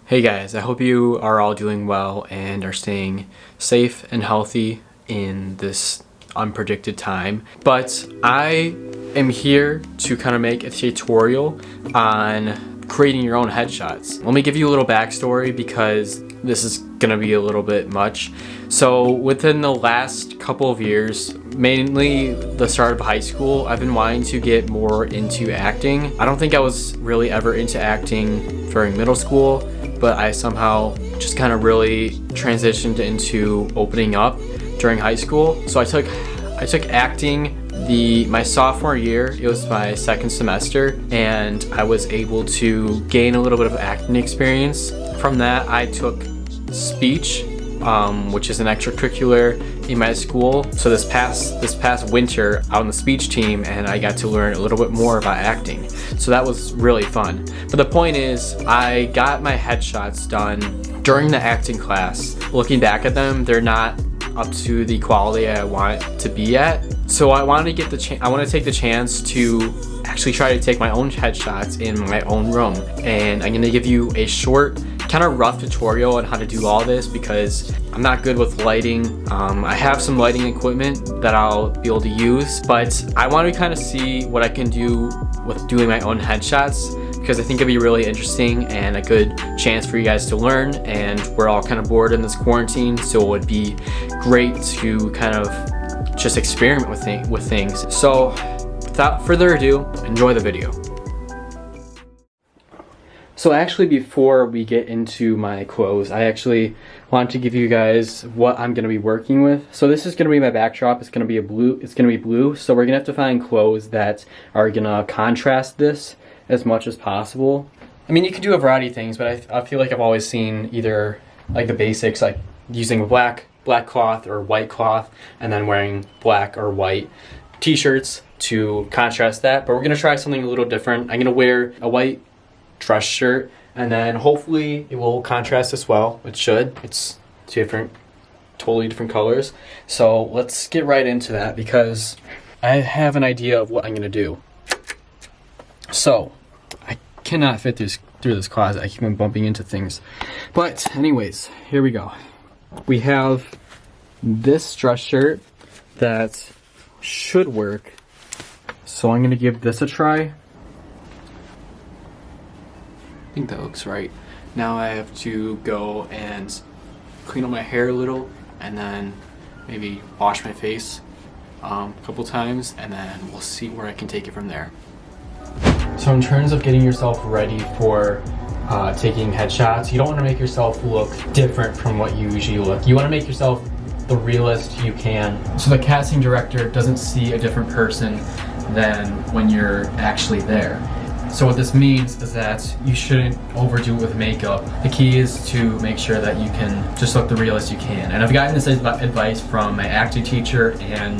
Hey guys, I hope you are all doing well and are staying safe and healthy in this unpredicted time. But I am here to kind of make a tutorial on creating your own headshots. Let me give you a little backstory because this is gonna be a little bit much. So within the last couple of years, mainly the start of high school, I've been wanting to get more into acting. I don't think I was really ever into acting during middle school, but I somehow just kind of really transitioned into opening up during high school. So I took acting my sophomore year. It was my second semester, and I was able to gain a little bit of acting experience. From that, I took speech, which is an extracurricular in my school. So this past winter, out on the speech team, and I got to learn a little bit more about acting. So that was really fun. But the point is, I got my headshots done during the acting class. Looking back at them, they're not up to the quality I want it to be at. So I wanted to get I want to take the chance to actually try to take my own headshots in my own room. And I'm gonna give you a short, kind of rough tutorial on how to do all this because I'm not good with lighting. I have some lighting equipment that I'll be able to use, but I want to kind of see what I can do with doing my own headshots because I think it'd be really interesting and a good chance for you guys to learn. And we're all kind of bored in this quarantine, so it would be great to kind of just experiment with things. So without further ado, enjoy the video. So actually, before we get into my clothes, I actually want to give you guys what I'm going to be working with. So this is going to be my backdrop. It's going to be blue. So we're going to have to find clothes that are going to contrast this as much as possible. I mean, you can do a variety of things, but I feel like I've always seen either like the basics, like using black cloth or white cloth, and then wearing black or white t-shirts to contrast that. But we're going to try something a little different. I'm going to wear a white dress shirt, and then hopefully it will contrast as well. It should. It's totally different colors. So let's get right into that because I have an idea of what I'm gonna do. So I cannot fit through this closet. I keep on bumping into things. But anyways, here we go. We have this dress shirt that should work. So I'm gonna give this a try. I think that looks right. Now I have to go and clean up my hair a little and then maybe wash my face a couple times, and then we'll see where I can take it from there. So in terms of getting yourself ready for taking headshots, you don't want to make yourself look different from what you usually look. You want to make yourself the realest you can, so the casting director doesn't see a different person than when you're actually there. So what this means is that you shouldn't overdo it with makeup. The key is to make sure that you can just look the realest you can. And I've gotten this advice from my acting teacher and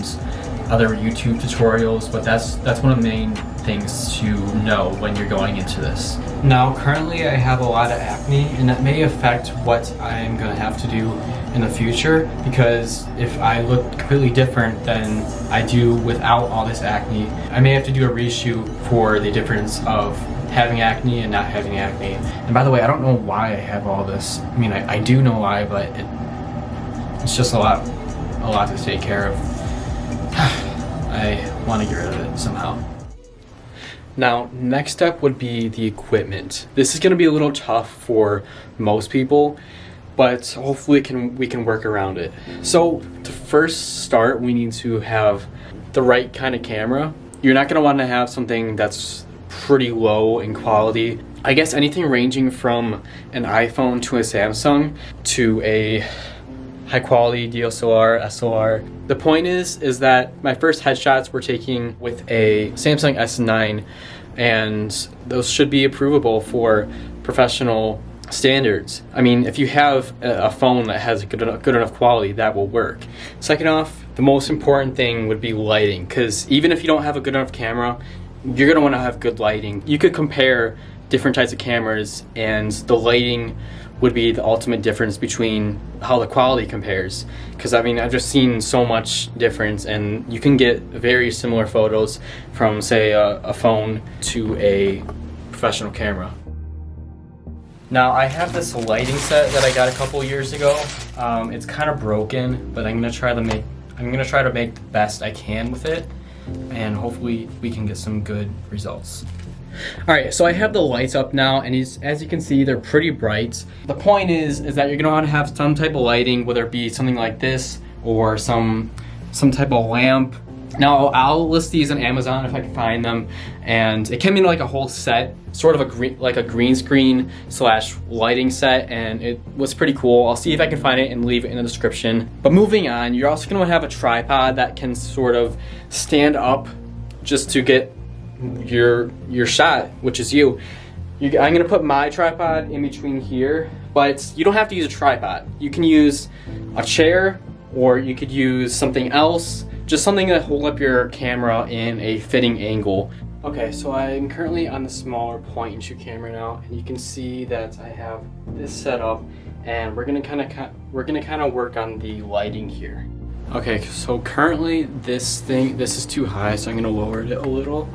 other YouTube tutorials, but that's one of the main things to know when you're going into this. Now, currently I have a lot of acne, and that may affect what I'm gonna have to do in the future, because if I look completely different than I do without all this acne, I may have to do a reshoot for the difference of having acne and not having acne. And by the way, I don't know why I have all this. I mean, I do know why, but it's just a lot to take care of. I want to get rid of it somehow. Now, next step would be the equipment. This is going to be a little tough for most people, but hopefully we can work around it. So to first start, we need to have the right kind of camera. You're not going to want to have something that's pretty low in quality. I guess anything ranging from an iPhone to a Samsung to a high quality DSLR, SLR. The point is that my first headshots were taking with a Samsung S9, and those should be approvable for professional standards. I mean, if you have a phone that has good enough quality, that will work. Second off, the most important thing would be lighting, because even if you don't have a good enough camera, you're gonna wanna have good lighting. You could compare different types of cameras, and the lighting would be the ultimate difference between how the quality compares. Because I mean, I've just seen so much difference, and you can get very similar photos from, say, a phone to a professional camera. Now I have this lighting set that I got a couple years ago. It's kind of broken, but I'm gonna try to make the best I can with it, and hopefully we can get some good results. All right, so I have the lights up now, and as you can see, they're pretty bright. The point is that you're gonna want to have some type of lighting, whether it be something like this or some type of lamp. Now I'll list these on Amazon if I can find them, and it came in like a whole set, sort of a green screen / lighting set, and it was pretty cool. I'll see if I can find it and leave it in the description. But moving on, you're also going to have a tripod that can sort of stand up just to get your shot, which is you. I'm going to put my tripod in between here, but you don't have to use a tripod. You can use a chair, or you could use something else. Just something to hold up your camera in a fitting angle. Okay, so I'm currently on the smaller point and shoot camera now, and you can see that I have this set up, and we're gonna kind of work on the lighting here. Okay, so currently this is too high, so I'm gonna lower it a little.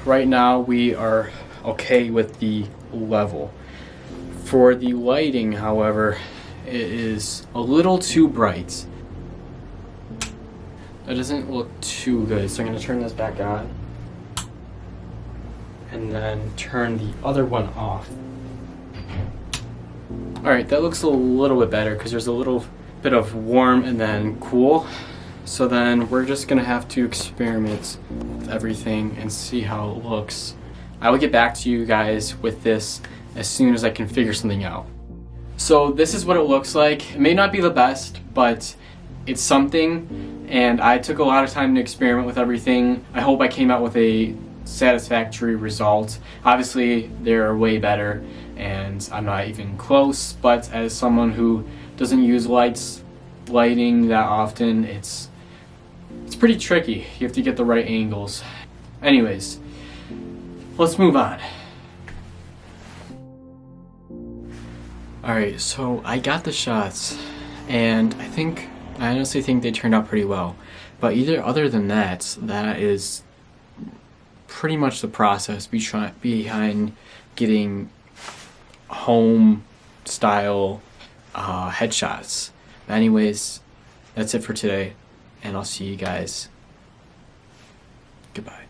Right now we are okay with the level. For the lighting, however, it is a little too bright. It doesn't look too good, so I'm going to turn this back on and then turn the other one off. Alright, that looks a little bit better because there's a little bit of warm and then cool. So then we're just going to have to experiment with everything and see how it looks. I will get back to you guys with this as soon as I can figure something out. So this is what it looks like. It may not be the best, but it's something, and I took a lot of time to experiment with everything. I hope I came out with a satisfactory result. Obviously, they're way better, and I'm not even close, but as someone who doesn't use lighting that often, it's pretty tricky. You have to get the right angles. Anyways, let's move on. Alright, so I got the shots, and I honestly think they turned out pretty well. But other than that, that is pretty much the process behind getting home style headshots. But anyways, that's it for today, and I'll see you guys. Goodbye.